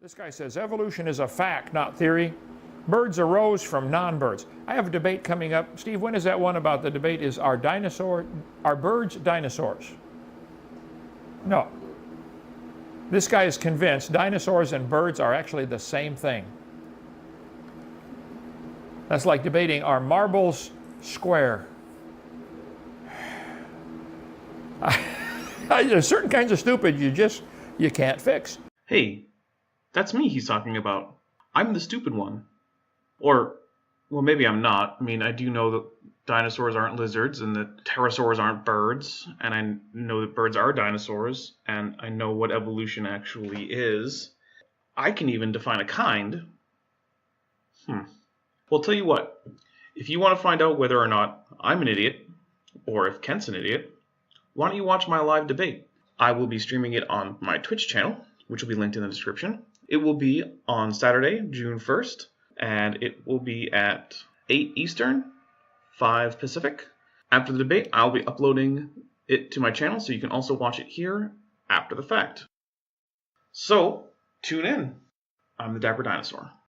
This guy says evolution is a fact, not theory. Birds arose from non-birds. I have a debate coming up. Steve, when is that one about the debate? Is are birds dinosaurs? No. This guy is convinced dinosaurs and birds are actually the same thing. That's like debating, are marbles square? There's certain kinds of stupid you can't fix. Hey, that's me he's talking about. I'm the stupid one. Or, well, maybe I'm not. I mean, I do know that dinosaurs aren't lizards and that pterosaurs aren't birds, and I know that birds are dinosaurs, and I know what evolution actually is. I can even define a kind. Well, tell you what. If you want to find out whether or not I'm an idiot, or if Kent's an idiot, why don't you watch my live debate? I will be streaming it on my Twitch channel, which will be linked in the description. It will be on Saturday, June 1st, and it will be at 8 Eastern, 5 Pacific. After the debate, I'll be uploading it to my channel, so you can also watch it here after the fact. So, tune in. I'm the Dapper Dinosaur.